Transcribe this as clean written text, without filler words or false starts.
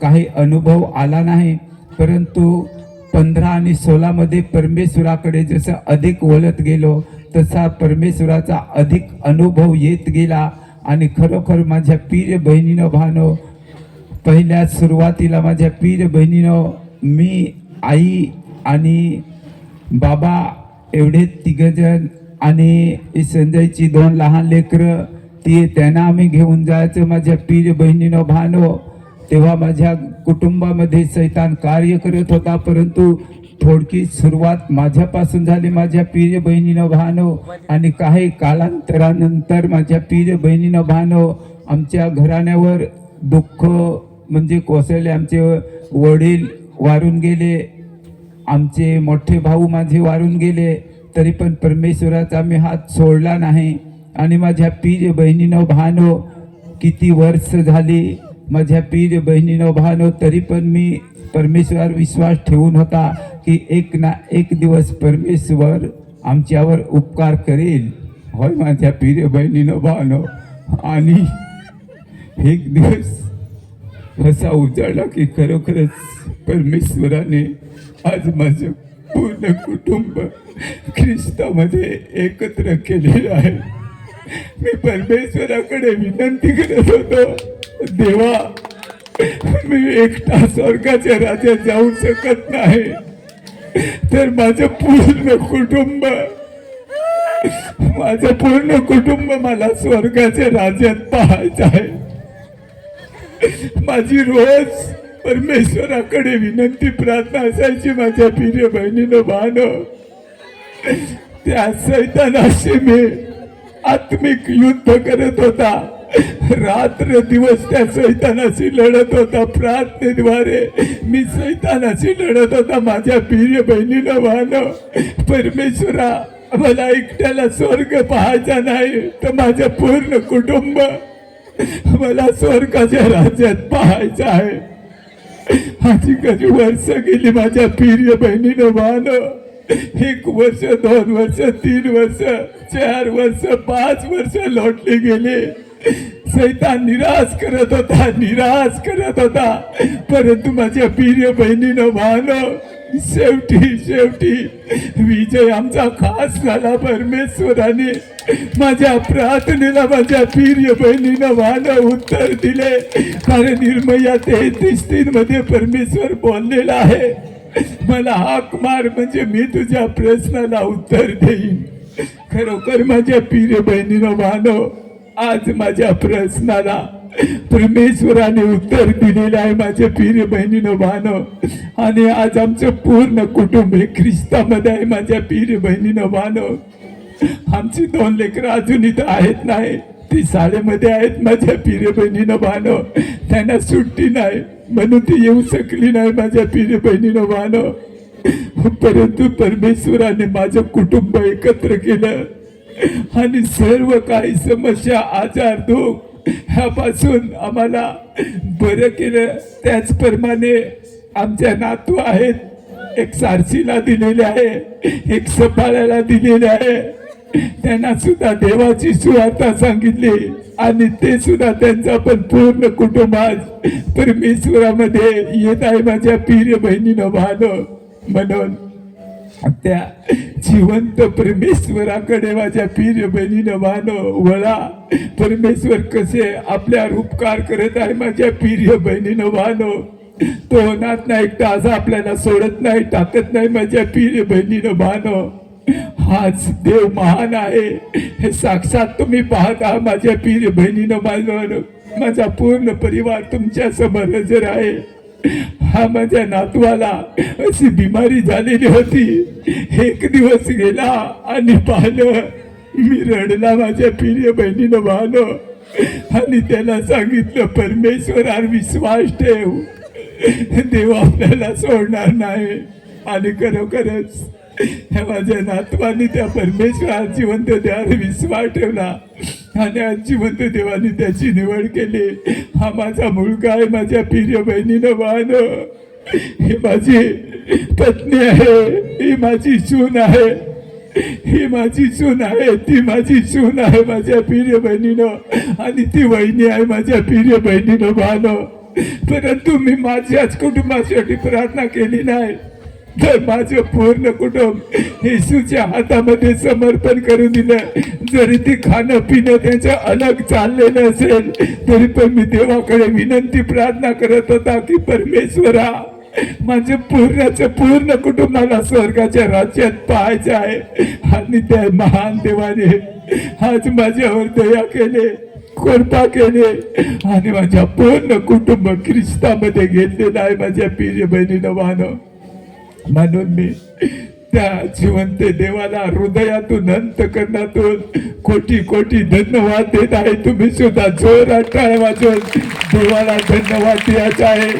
काही अनुभव आला नाही, परंतु 15 आणि 16 मध्ये परमेश्वराकडे जसं अधिक वळत गेलो तसा परमेश्वराचा अधिक अनुभव येत गेला. आणि खरोखर माझ्या प्रिय बहिणीनं भावनो, पहिल्या सुरुवातीला माझ्या प्रिय बहिणीनं मी, आई आणि बाबा एवढे तिघजण आणि संजयची 2 लहान लेकरं त्यांना आम्ही घेऊन जायचं माझ्या प्रिय बहिणीनं भावनो. तेव्हा माझ्या कुटुंबामध्ये सैतान कार्य करत होता, परंतु थोडकी सुरुवात माझ्यापासून झाली माझ्या प्रिय बहिणीनं भावनो. आणि काही कालांतरानंतर माझ्या प्रिय बहिणीनं भावनो, आमच्या घराण्यावर दुःख म्हणजे कोसळले. आमचे वडील वारून गेले, आमचे मोठे भाऊ माझे वारून गेले, तरी पण परमेश्वराचा मी हात सोडला नाही. आणि माझ्या प्रिय बहिणीनं भावनो, किती वर्ष झाली माझ्या प्रिय बहिणीनं भावनो, तरी पण मी परमेश्वरावर विश्वास ठेवून होता की एक ना एक दिवस परमेश्वर आमच्यावर उपकार करेल. होय माझ्या प्रिय बहिणीनं भावनो. आणि एक दिवस असा उजाडला की खरोखरच परमेश्वराने आज माझं पूर्ण कुटुंब ख्रिस्तामध्ये एकत्र केलेलं आहे. मी परमेश्वराकडे विनंती करत होतो, देवा मी एकटा स्वर्गाच्या राज्यात जाऊ शकत नाही, तर माझं पूर्ण कुटुंब मला स्वर्गाच्या राज्यात पाहायचं आहे. माझी रोज परमेश्वराकडे विनंती प्रार्थना असायची माझ्या प्रिय बहिणीनं भावनो. त्या सैतानाशी मी आत्मिक युद्ध करत होता, रात्र दिवस त्या सैतानाशी लढत होता. प्रार्थनेद्वारे मी सैतानाशी लढत होता माझ्या प्रिय बहिणीनं भावनो. परमेश्वरा, मला एकट्याला स्वर्ग पाहायचा नाही, तर माझं पूर्ण कुटुंब मला स्वर्गाच्या राज्यात पाहायचं आहे. माझी कधी वर्ष गेली माझ्या प्रिय बहिणीनं भावनो. 1 वर्ष, 2 वर्ष, 3 वर्ष, 4 वर्ष, 5 वर्ष लोटले गेले. सैतान निराश करत होता, परंतु माझ्या प्रिय बहिणीनं भावनो, शेवटी विजय आमचा खास झाला. परमेश्वराने माझ्या प्रार्थनेला माझ्या प्रिय बहिणीनं भावनो उत्तर दिले. कारण निर्मया 33:3 मध्ये परमेश्वर बोललेला आहे, मला हाक मार म्हणजे मी तुझ्या प्रश्नाला उत्तर देईन. खरोखर माझ्या प्रिय बहिणीनं भावनो, आज माझ्या प्रश्नाला परमेश्वराने उत्तर दिलेलं आहे माझ्या प्रिय बहिणीनं भावनो. आणि आज आमचं पूर्ण कुटुंब हे ख्रिस्तामध्ये आहे माझ्या प्रिय बहिणीनं भावनो. आमची 2 लेकरं अजून इथं आहेत नाही, ती शाळेमध्ये आहेत माझ्या प्रिय बहिणीनं भावनो. त्यांना सुट्टी नाही म्हणून ती येऊ शकली नाही माझ्या प्रिय बहिणीनं भावनो. परंतु परमेश्वराने माझं कुटुंब एकत्र केलं आणि सर्व काही समस्या, आजार, दुःख ह्यापासून आम्हाला बरं केलं. त्याचप्रमाणे आमच्या नातू आहेत, एक सारसीला दिलेले आहे, एक सफाळ्याला दिलेले आहे. त्यांना सुद्धा देवाची सुवार्ता सांगितली आणि ते सुद्धा त्यांचा पण पूर्ण कुटुंब आज परमेश्वरामध्ये येत आहे माझ्या प्रिय बहिणीनं भावनो. म्हणून त्या जिवंत परमेश्वराकडे माझ्या प्रिय बहिणीनं भावनो वळा. परमेश्वर कसे आपल्यावर उपकार करत आहे माझ्या प्रिय बहिणीनं भावनो. तो होणार नाही एकटा, आज आपल्याला सोडत नाही, टाकत नाही माझ्या प्रिय बहिणीनं भावनो. हाच देव महान आहे हे साक्षात तुम्ही पाहत आहात माझ्या प्रिय बहिणीनं भावनो. माझा पूर्ण परिवार तुमच्या समोर हजर आहे. हा माझ्या नातवाला अशी बिमारी झालेली होती, एक दिवस गेला आणि पाहिलं मी रडला माझ्या प्रिय बहिणीनं भावनो. आणि त्याला सांगितलं परमेश्वरावर विश्वास ठेव, देव आपल्याला सोडणार नाही. आणि खरोखरच ह्या माझ्या नातवानी त्या परमेश्वरावर जिवंत देवावर विश्वास ठेवला आणि आज जिवंत देवाने त्याची निवड केली. हा माझा मुलगा आहे माझ्या प्रिय बहिणीनं भावनो. ही माझी पत्नी आहे, ही माझी सून आहे, ही माझी सून आहे, ती माझी सून आहे माझ्या प्रिय बहिणीनं. आणि ती वहिनी आहे माझ्या प्रिय बहिणीनं भावनो. परंतु मी माझ्याच कुटुंबासाठी प्रार्थना केली नाही, तर माझं पूर्ण कुटुंब येशूच्या हातामध्ये समर्पण करून दिलं. जरी ते खाणं पिणं त्यांचं अलग चाललेलं असेल, तरी पण मी देवाकडे विनंती प्रार्थना करत होता की परमेश्वरा, माझ्या पूर्ण कुटुंबाला स्वर्गाच्या राज्यात पाहायचं आहे. आणि त्या महान देवाने आज माझ्यावर दया केले, कृपा केले आणि माझ्या पूर्ण कुटुंब ख्रिस्तामध्ये घेतलेलं आहे. माझ्या प्रिय बहिणीनं वाहन, म्हणून मी त्या जिवंत देवाला हृदयातून अंतकरणातून कोटी कोटी धन्यवाद देत आहे. तुम्ही सुद्धा जोरात टाळ्या वाजवून देवाला धन्यवाद द्यायचा आहे.